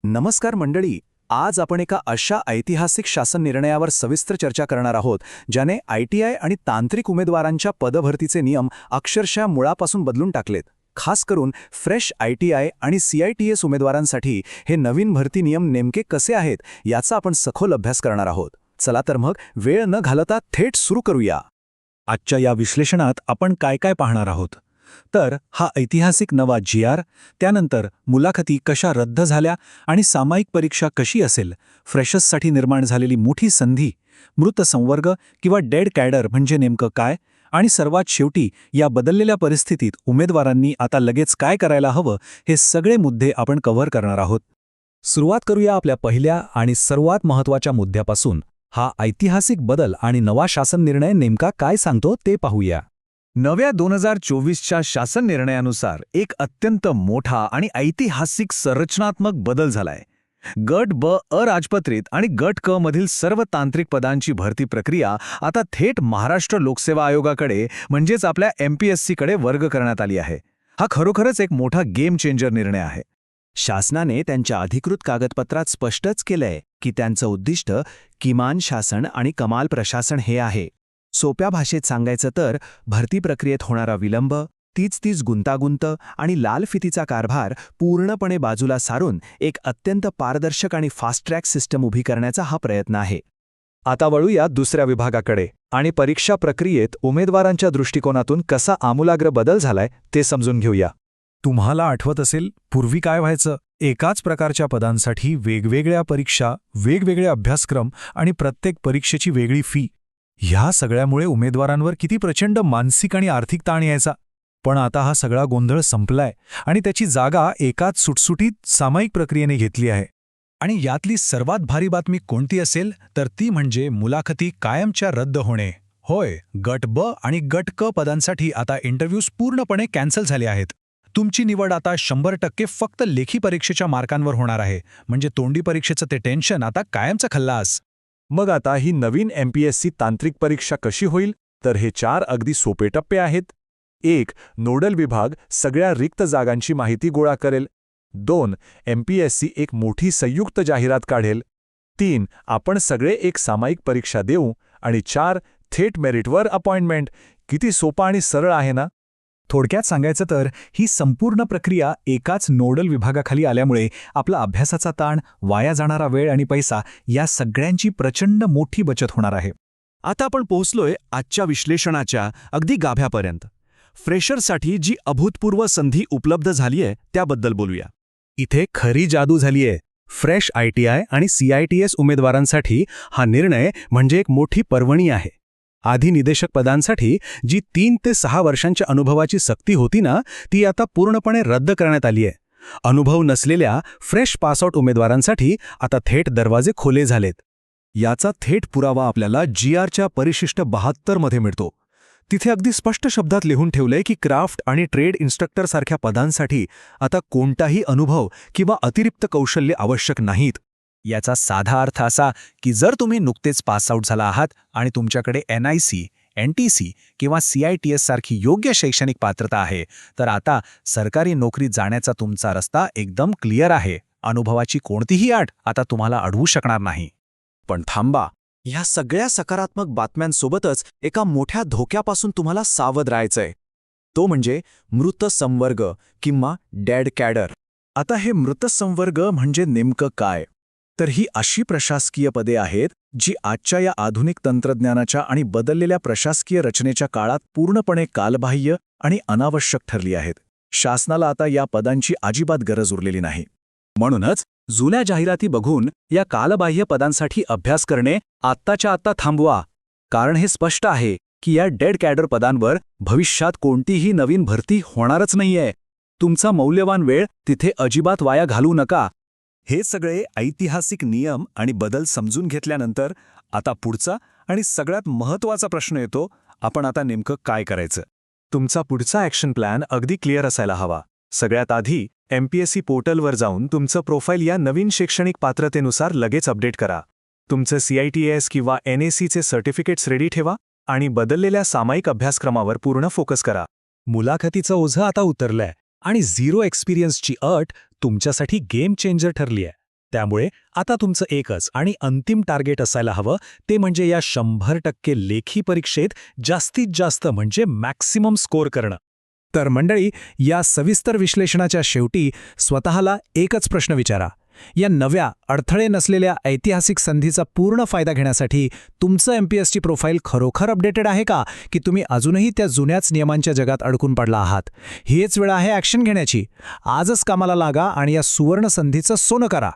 नमस्कार मंडळी. आज आपण एका अशा ऐतिहासिक शासन निर्णयावर सविस्तर चर्चा करणार आहोत ज्याने ITI आणि तांत्रिक उमेदवारांच्या पदभरतीचे नियम अक्षरशः मुळापासून बदलून टाकलेत. खास करून फ्रेश ITI आणि CITS उमेदवारांसाठी हे नवीन भरती नियम नेमके कसे आहेत याचा आपण सखोल अभ्यास करणार आहोत. चला तर मग वेळ न घालवता थेट सुरू करूया. आजच्या या विश्लेषणात आपण काय काय पाहणार आहोत तर हा ऐतिहासिक नवा GR, त्यानंतर मुलाखती कशा रद्द झाल्या आणि सामायिक परीक्षा कशी असेल, फ्रेशर्ससाठी निर्माण झालेली मोठी संधी, मृत संवर्ग किंवा डेड कॅडर म्हणजे नेमकं काय, आणि सर्वात शेवटी या बदललेल्या परिस्थितीत उमेदवारांनी आता लगेच काय करायला हवं हे सगळे मुद्दे आपण कव्हर करणार आहोत. सुरुवात करूया आपल्या पहिल्या आणि सर्वात महत्त्वाच्या मुद्द्यापासून. हा ऐतिहासिक बदल आणि नवा शासन निर्णय नेमका काय सांगतो ते पाहूया. नव्या 2024च्या शासन निर्णयानुसार एक अत्यंत मोठा आणि ऐतिहासिक संरचनात्मक बदल झालाय. गट ब अराजपत्रित आणि गट क मधील सर्व तांत्रिक पदांची भरती प्रक्रिया आता थेट महाराष्ट्र लोकसेवा आयोगाकडे म्हणजेच आपल्या MPSCकडे वर्ग करण्यात आली आहे. हा खरोखरच एक मोठा गेम चेंजर निर्णय आहे. शासनाने त्यांच्या अधिकृत कागदपत्रात स्पष्टच केलंय की त्यांचं उद्दिष्ट किमान शासन आणि कमाल प्रशासन हे आहे. सोप्या भाषेत सांगायचं तर भरती प्रक्रियेत होणारा विलंब, तीच गुंतागुंत आणि लाल फितीचा कारभार पूर्णपणे बाजूला सारून एक अत्यंत पारदर्शक आणि फास्ट ट्रॅक सिस्टम उभी करण्याचा हा प्रयत्न आहे. आता वळूया दुसऱ्या विभागाकडे आणि परीक्षा प्रक्रियेत उमेदवारांच्या दृष्टिकोनातून कसा आमूलाग्र बदल झालाय ते समजून घेऊया. तुम्हाला आठवत असेल, पूर्वी काय व्हायचं? एकाच प्रकारच्या पदांसाठी वेगवेगळ्या परीक्षा, वेगवेगळे अभ्यासक्रम आणि प्रत्येक परीक्षेची वेगळी फी. ह्या सगळ्यामुळे उमेदवारांवर किती प्रचंड मानसिक आणि आर्थिक ताण यायचा. पण आता हा सगळा गोंधळ संपलाय आणि त्याची जागा एकाच सुटसुटीत सामायिक प्रक्रियेने घेतली आहे. आणि यातली सर्वात भारी बातमी कोणती असेल तर ती म्हणजे मुलाखती कायमच्या रद्द होणे. होय, गट ब आणि गट क पदांसाठी आता इंटरव्ह्यूज पूर्णपणे कॅन्सल झाले आहेत. तुमची निवड आता 100% फक्त लेखी परीक्षेच्या मार्कांवर होणार आहे. म्हणजे तोंडी परीक्षेचं ते टेन्शन आता कायमचा खल्लास. मग आता ही नवीन MPSC तांत्रिक परीक्षा कशी होईल? तर हे 4 अगदी सोपे टप्पे आहेत. 1. नोडल विभाग सगळ्या रिक्त जागांची माहिती गोळा करेल. 2. MPSC एक मोठी संयुक्त जाहिरात काढेल. 3. आपण सगळे एक सामायिक परीक्षा देऊ. आणि 4. थेट मेरिटवर अपॉइंटमेंट. किती सोपा आणि सरळ आहे ना? थोडक्यात सांगायचं तर ही संपूर्ण प्रक्रिया एकाच नोडल विभागाखाली आल्यामुळे आपला अभ्यासाचा ताण, वाया जाणारा वेळ आणि पैसा या सगळ्यांची प्रचंड मोठी बचत होणार आहे. आता आपण पोहोचलोय आजच्या विश्लेषणाच्या अगदी गाभ्यापर्यंत. फ्रेशरसाठी जी अभूतपूर्व संधी उपलब्ध झालीय त्याबद्दल बोलूया. इथे खरी जादू झालीये. फ्रेश ITI आणि CITS उमेदवारांसाठी हा निर्णय म्हणजे एक मोठी पर्वणी आहे. आधी निदेशक पदांसाठी जी 3 ते 6 वर्षांच्या अनुभवाची सक्ती होती ना, ती आता पूर्णपणे रद्द करण्यात आली आहे. अनुभव नसलेल्या फ्रेश पासआउट उमेदवारांसाठी आता थेट दरवाजे खुले झालेत. याचा थेट पुरावा आपल्याला GRच्या परिशिष्ट 72 मध्ये मिळतो. तिथे अगदी स्पष्ट शब्दात लिहून ठेवलंय की क्राफ्ट आणि ट्रेड इन्स्ट्रक्टरसारख्या पदांसाठी आता कोणताही अनुभव किंवा अतिरिक्त कौशल्य आवश्यक नाहीत. याचा साधा अर्थ असा की जर तुम्ही नुकतेच पासआउट झाला आहात आणि तुमच्याकडे NIC, NTC किंवा CITS सारखी योग्य शैक्षणिक पात्रता आहे, तर आता सरकारी नोकरीत जाण्याचा तुमचा रस्ता एकदम क्लिअर आहे. अनुभवाची कोणतीही अट आता तुम्हाला अडवू शकणार नाही. पण थांबा, ह्या सगळ्या सकारात्मक बातम्यांसोबतच एका मोठ्या धोक्यापासून तुम्हाला सावध राहायचंय. तो म्हणजे मृत संवर्ग किंवा डेड कॅडर. आता हे मृत संवर्ग म्हणजे नेमकं काय? तर ही अशी प्रशासकीय पदे आहेत जी आजच्या या आधुनिक तंत्रज्ञानाच्या आणि बदललेल्या प्रशासकीय रचनेच्या काळात पूर्णपणे कालबाह्य आणि अनावश्यक ठरली आहेत. शासनाला आता या पदांची अजिबात गरज उरलेली नाही. म्हणूनच जुन्या जाहिराती बघून या कालबाह्य पदांसाठी अभ्यास करणे आत्ताच्या आत्ता थांबवा. कारण हे स्पष्ट आहे की या डेड कॅडर पदांवर भविष्यात कोणतीही नवीन भरती होणारच नाहीये. तुमचा मौल्यवान वेळ तिथे अजिबात वाया घालवू नका. हे सगळे ऐतिहासिक नियम आणि बदल समजून घेतल्यानंतर आता पुढचा आणि सगळ्यात महत्त्वाचा प्रश्न येतो, आपण आता नेमकं काय करायचं? तुमचा पुढचा ॲक्शन प्लॅन अगदी क्लिअर असायला हवा. सगळ्यात आधी MPSC पोर्टलवर जाऊन तुमचं प्रोफाईल या नवीन शैक्षणिक पात्रतेनुसार लगेच अपडेट करा. तुमचं CITS किंवा NACचे सर्टिफिकेट्स रेडी ठेवा आणि बदललेल्या सामायिक अभ्यासक्रमावर पूर्ण फोकस करा. मुलाखतीचं ओझं आता उतरलंय आणि झिरो एक्सपिरियन्सची अट तुमच्यासाठी गेम चेंजर ठरली आहे. त्यामुळे आता तुमचं एकच आणि अंतिम टार्गेट असायला हवं ते म्हणजे या 100% लेखी परीक्षेत जास्तीत जास्त म्हणजे मॅक्सिमम स्कोअर करणं. तर मंडळी, या सविस्तर विश्लेषणाच्या शेवटी स्वतःला एकच प्रश्न विचारा. या नव्या, अडथळे नसलेल्या ऐतिहासिक संधीचा पूर्ण फायदा घेण्यासाठी तुमचं एमपीएसची प्रोफाईल खरोखर अपडेटेड आहे का, की तुम्ही अजूनही त्या जुन्याच नियमांच्या जगात अडकून पडला आहात? हीच वेळ आहे ॲक्शन घेण्याची. आजच कामाला लागा आणि या सुवर्ण संधीचं सोनं करा.